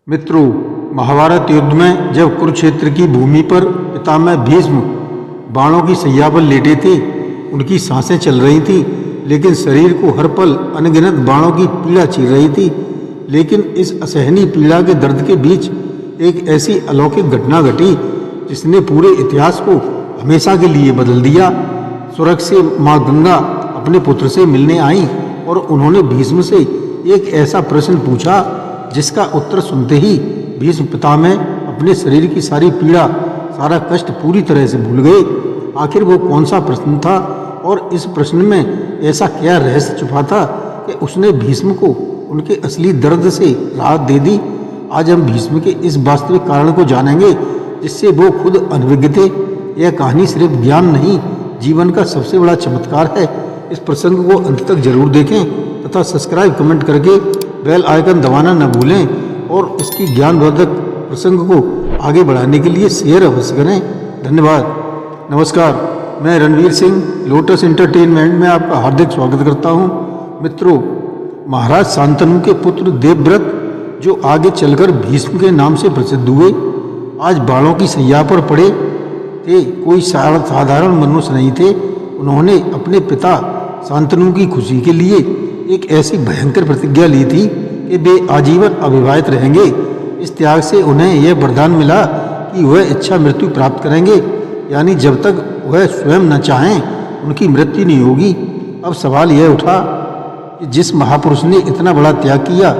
मित्रों, महाभारत युद्ध में जब कुरुक्षेत्र की भूमि पर पितामह भीष्म बाणों की सैया पर लेटे थे, उनकी सांसें चल रही थी, लेकिन शरीर को हर पल अनगिनत बाणों की पीड़ा चीर रही थी। लेकिन इस असहनीय पीड़ा के दर्द के बीच एक ऐसी अलौकिक घटना घटी जिसने पूरे इतिहास को हमेशा के लिए बदल दिया। स्वर्ग से माँ गंगा अपने पुत्र से मिलने आईं और उन्होंने भीष्म से एक ऐसा प्रश्न पूछा जिसका उत्तर सुनते ही भीष्म पितामह अपने शरीर की सारी पीड़ा, सारा कष्ट पूरी तरह से भूल गए। आखिर वो कौन सा प्रश्न था और इस प्रश्न में ऐसा क्या रहस्य छुपा था कि उसने भीष्म को उनके असली दर्द से राहत दे दी। आज हम भीष्म के इस वास्तविक कारण को जानेंगे जिससे वो खुद अनभिज्ञ थे। यह कहानी सिर्फ ज्ञान नहीं, जीवन का सबसे बड़ा चमत्कार है। इस प्रसंग को अंत तक जरूर देखें तथा सब्सक्राइब कमेंट करके बेल आइकन दबाना न भूलें और इसकी ज्ञानवर्धक प्रसंग को आगे बढ़ाने के लिए शेयर अवश्य करें। धन्यवाद। नमस्कार, मैं रणवीर सिंह लोटस एंटरटेनमेंट में आपका हार्दिक स्वागत करता हूं। मित्रों, महाराज शांतनु के पुत्र देवव्रत, जो आगे चलकर भीष्म के नाम से प्रसिद्ध हुए, आज बाणों की सैया पर पड़े थे। कोई साधारण मनुष्य नहीं थे। उन्होंने अपने पिता शांतनु की खुशी के लिए एक ऐसी भयंकर प्रतिज्ञा ली थी कि वे आजीवन अविवाहित रहेंगे। इस त्याग से उन्हें यह वरदान मिला कि वह इच्छा मृत्यु प्राप्त करेंगे, यानी जब तक वह स्वयं न चाहें उनकी मृत्यु नहीं होगी। अब सवाल यह उठा कि जिस महापुरुष ने इतना बड़ा त्याग किया,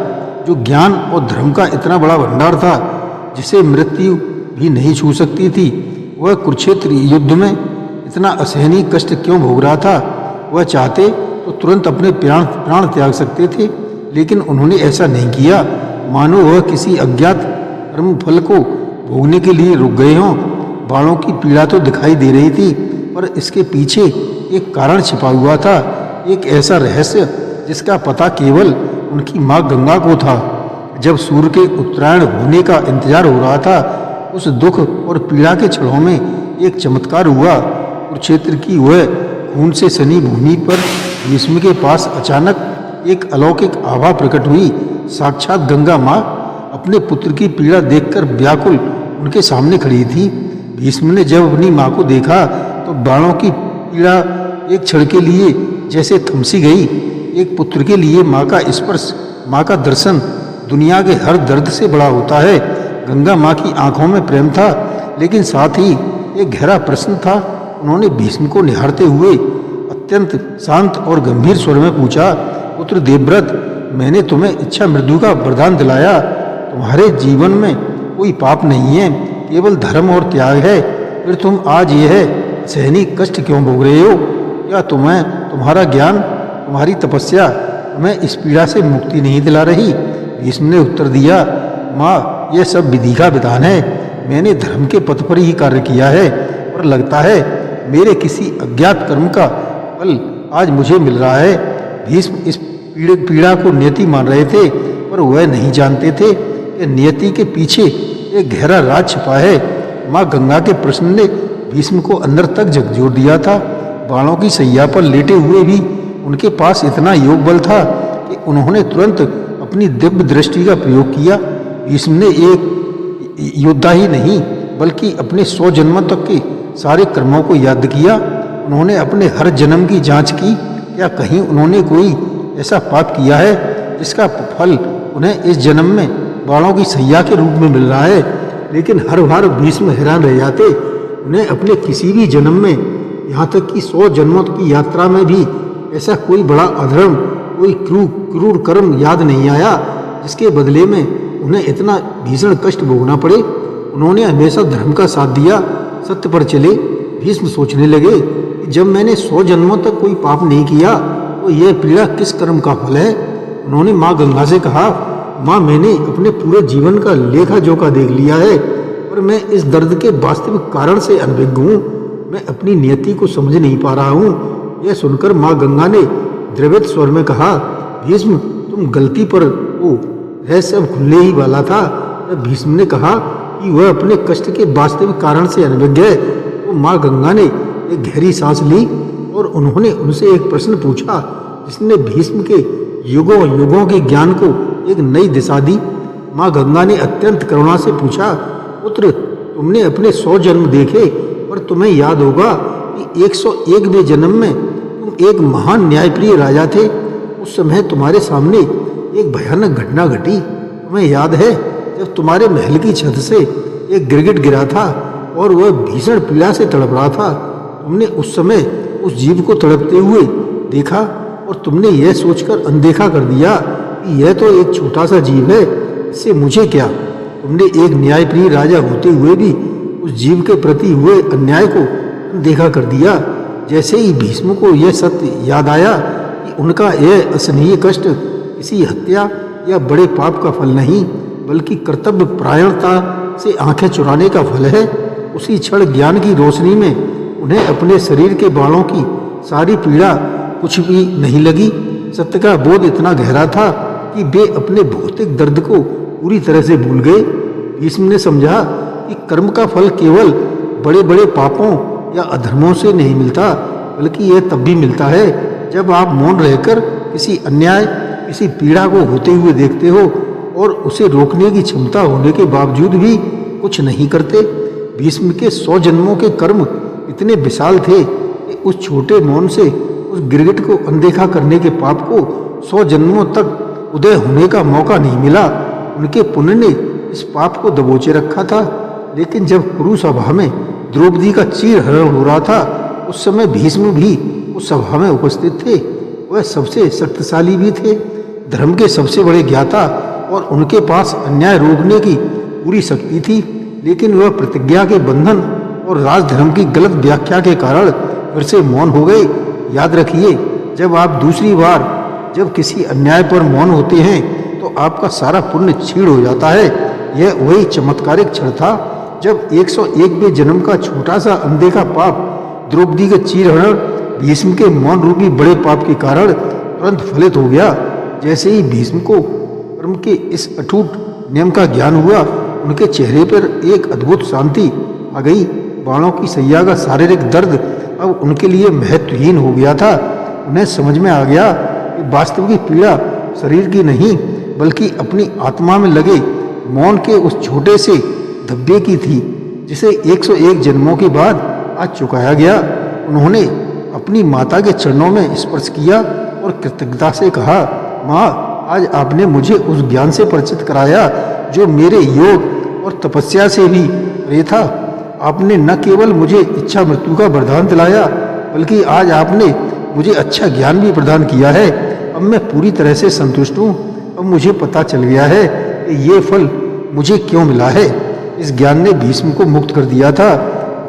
जो ज्ञान और धर्म का इतना बड़ा भंडार था जिसे मृत्यु भी नहीं छू सकती थी, वह कुरुक्षेत्र युद्ध में इतना असहनीय कष्ट क्यों भोग रहा था। वह चाहते तो तुरंत अपने प्राण त्याग सकते थे, लेकिन उन्होंने ऐसा नहीं किया। मानो वह किसी अज्ञात कर्म फल को भोगने के लिए रुक गए हों। बाणों की पीड़ा तो दिखाई दे रही थी, पर इसके पीछे एक कारण छिपा हुआ था, एक ऐसा रहस्य जिसका पता केवल उनकी माँ गंगा को था। जब सूर्य के उत्तरायण होने का इंतजार हो रहा था, उस दुख और पीड़ा के क्षणों में एक चमत्कार हुआ। कुरुक्षेत्र की वह खून से सनी भूमि पर भीष्म के पास अचानक एक अलौकिक आभा प्रकट हुई। साक्षात गंगा माँ अपने पुत्र की पीड़ा देखकर व्याकुल उनके सामने खड़ी थी। भीष्म ने जब अपनी माँ को देखा तो बाणों की पीड़ा एक क्षण के लिए जैसे थमसी गई। एक पुत्र के लिए माँ का स्पर्श, माँ का दर्शन दुनिया के हर दर्द से बड़ा होता है। गंगा माँ की आंखों में प्रेम था, लेकिन साथ ही एक गहरा प्रश्न था। उन्होंने भीष्म को निहारते हुए अत्यंत शांत और गंभीर स्वर में पूछा, पुत्र देवव्रत, मैंने तुम्हें इच्छा मृत्यु का वरदान दिलाया। तुम्हारे जीवन में कोई पाप नहीं है, केवल धर्म और त्याग है। फिर तुम आज यह सहनीय कष्ट क्यों भोग रहे हो? क्या तुम्हारा ज्ञान, तुम्हारी तपस्या तुम्हें इस पीड़ा से मुक्ति नहीं दिला रही? भीष्म ने उत्तर दिया, माँ, यह सब विधि का विधान है। मैंने धर्म के पथ पर ही कार्य किया है, और लगता है मेरे किसी अज्ञात कर्म का फल आज मुझे मिल रहा है। भीष्म इस पीड़ा को नियति मान रहे थे, पर वह नहीं जानते थे कि नियति के पीछे एक गहरा राज छिपा है। माँ गंगा के प्रश्न ने भीष्म को अंदर तक झकझोर दिया था। बाणों की सैया पर लेटे हुए भी उनके पास इतना योग बल था कि उन्होंने तुरंत अपनी दिव्य दृष्टि का प्रयोग किया। भीष्म ने एक योद्धा ही नहीं, बल्कि अपने 100 जन्मों तक के सारे कर्मों को याद किया। उन्होंने अपने हर जन्म की जांच की। क्या कहीं उन्होंने कोई ऐसा पाप किया है जिसका फल उन्हें इस जन्म में बाणों की सैया के रूप में मिल रहा है? लेकिन हर बार भीष्म हैरान रह जाते। उन्हें अपने किसी भी जन्म में, यहाँ तक कि 100 जन्मों की यात्रा में भी ऐसा कोई बड़ा अधर्म, कोई क्रूर कर्म याद नहीं आया जिसके बदले में उन्हें इतना भीषण कष्ट भोगना पड़े। उन्होंने हमेशा धर्म का साथ दिया, सत्य पर चले। भीष्म सोचने लगे कि जब मैंने 100 जन्मों तक कोई पाप नहीं किया तो यह पीड़ा किस कर्म का फल है? उन्होंने माँ गंगा से कहा, माँ, मैंने अपने पूरे जीवन का लेखा जोखा देख लिया है, पर मैं इस दर्द के वास्तविक कारण से अनभिज्ञ हूँ। मैं अपनी नियति को समझ नहीं पा रहा हूँ। यह सुनकर माँ गंगा ने द्रवित स्वर में कहा, भीष्म, तुम गलती पर हो, रहस्य अब खुलने ही वाला था। जब भीष्म ने कहा कि वह अपने कष्ट के वास्तविक कारण से अनभिज्ञ है, तो माँ गंगा ने एक गहरी सांस ली और उन्होंने उनसे एक प्रश्न पूछा जिसने भीष्म के युगों युगों के ज्ञान को एक नई दिशा दी। माँ गंगा ने अत्यंत करुणा से पूछा, पुत्र, तुमने अपने 100 जन्म देखे, पर तुम्हें याद होगा कि 101वें जन्म में तुम एक महान न्यायप्रिय राजा थे। उस समय तुम्हारे सामने एक भयानक घटना घटी। तुम्हें याद है, जब तुम्हारे महल की छत से एक गिरगिट गिरा था और वह भीषण पीड़ा से तड़प रहा था। तुमने उस समय उस जीव को तड़पते हुए देखा और तुमने यह सोचकर अनदेखा कर दिया कि यह तो एक छोटा सा जीव है, इससे मुझे क्या। तुमने एक न्यायप्रिय राजा होते हुए भी उस जीव के प्रति हुए अन्याय को अनदेखा कर दिया। जैसे ही भीष्म को यह सत्य याद आया कि उनका यह असहनीय कष्ट किसी हत्या या बड़े पाप का फल नहीं, बल्कि कर्तव्य परायणता से आंखें चुराने का फल है, उसी क्षण ज्ञान की रोशनी में उन्हें अपने शरीर के बालों की सारी पीड़ा कुछ भी नहीं लगी। सत्य का बोध इतना गहरा था कि वे अपने भौतिक दर्द को पूरी तरह से भूल गए। भीष्म ने समझा कि कर्म का फल केवल बड़े बड़े पापों या अधर्मों से नहीं मिलता, बल्कि यह तब भी मिलता है जब आप मौन रहकर किसी अन्याय, किसी पीड़ा को होते हुए देखते हो और उसे रोकने की क्षमता होने के बावजूद भी कुछ नहीं करते। भीष्म के 100 जन्मों के कर्म इतने विशाल थे कि उस छोटे मौन से उस गिरगिट को अनदेखा करने के पाप को 100 जन्मों तक उदय होने का मौका नहीं मिला। उनके पुण्य ने इस पाप को दबोचे रखा था। लेकिन जब कुरु सभा में द्रौपदी का चीरहरण हो रहा था, उस समय भीष्म भी उस सभा में उपस्थित थे। वह सबसे शक्तिशाली भी थे, धर्म के सबसे बड़े ज्ञाता, और उनके पास अन्याय रोकने की पूरी शक्ति थी। लेकिन वह प्रतिज्ञा के बंधन और राजधर्म की गलत व्याख्या के कारण फिर से मौन हो गए। याद रखिए, जब आप दूसरी बार जब किसी अन्याय पर मौन होते हैं तो आपका सारा पुण्य क्षीण हो जाता है। यह वही चमत्कारिक क्षण था जब 101वें जन्म का छोटा सा अनदेखा पाप, द्रौपदी का चीरहरण, भीष्म के मौन रूपी बड़े पाप के कारण तुरंत फलित हो गया। जैसे ही भीष्म को कर्म के इस अटूट नियम का ज्ञान हुआ, उनके चेहरे पर एक अद्भुत शांति आ गई। बाणों की सैया का शारीरिक दर्द अब उनके लिए महत्वहीन हो गया था। उन्हें समझ में आ गया कि वास्तविक पीड़ा शरीर की नहीं, बल्कि अपनी आत्मा में लगे मौन के उस छोटे से धब्बे की थी, जिसे 101 जन्मों के बाद आज चुकाया गया। उन्होंने अपनी माता के चरणों में स्पर्श किया और कृतज्ञता से कहा, माँ, आज आपने मुझे उस ज्ञान से परिचित कराया जो मेरे योग और तपस्या से भी परे था। आपने न केवल मुझे इच्छा मृत्यु का वरदान दिलाया, बल्कि आज आपने मुझे अच्छा ज्ञान भी प्रदान किया है। अब मैं पूरी तरह से संतुष्ट हूँ। अब मुझे पता चल गया है कि ये फल मुझे क्यों मिला है। इस ज्ञान ने भीष्म को मुक्त कर दिया था।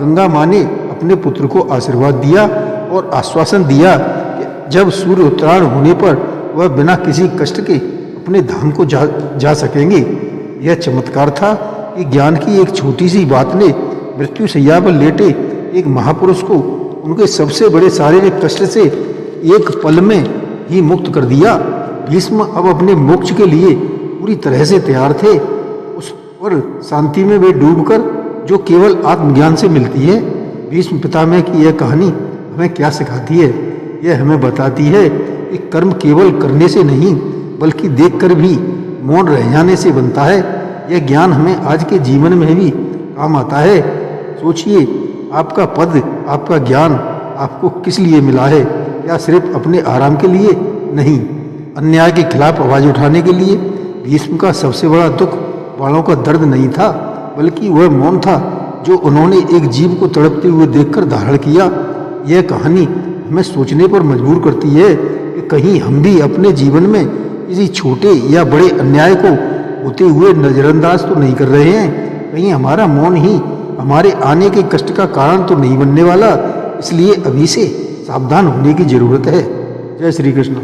गंगा माँ ने अपने पुत्र को आशीर्वाद दिया और आश्वासन दिया कि जब सूर्य उत्तरायण होने पर वह बिना किसी कष्ट के अपने धाम को जा सकेंगे। यह चमत्कार था कि ज्ञान की एक छोटी सी बात ने मृत्यु शैया पर लेटे एक महापुरुष को उनके सबसे बड़े शारीरिक कष्ट से एक पल में ही मुक्त कर दिया। भीष्म अब अपने मोक्ष के लिए पूरी तरह से तैयार थे। उस पर शांति में वे डूबकर जो केवल आत्मज्ञान से मिलती है। भीष्म पितामह की यह कहानी हमें क्या सिखाती है? यह हमें बताती है कि कर्म केवल करने से नहीं, बल्कि देखकर भी मौन रह जाने से बनता है। यह ज्ञान हमें आज के जीवन में भी काम आता है। सोचिए, आपका पद, आपका ज्ञान आपको किस लिए मिला है? क्या सिर्फ अपने आराम के लिए? नहीं, अन्याय के खिलाफ आवाज उठाने के लिए। भीष्म का सबसे बड़ा दुख बाणों का दर्द नहीं था, बल्कि वह मौन था जो उन्होंने एक जीव को तड़पते हुए देखकर धारण किया। यह कहानी हमें सोचने पर मजबूर करती है कि कहीं हम भी अपने जीवन में किसी छोटे या बड़े अन्याय को होते हुए नजरअंदाज तो नहीं कर रहे हैं। कहीं हमारा मौन ही हमारे आने के कष्ट का कारण तो नहीं बनने वाला। इसलिए अभी से सावधान होने की जरूरत है। जय श्री कृष्ण।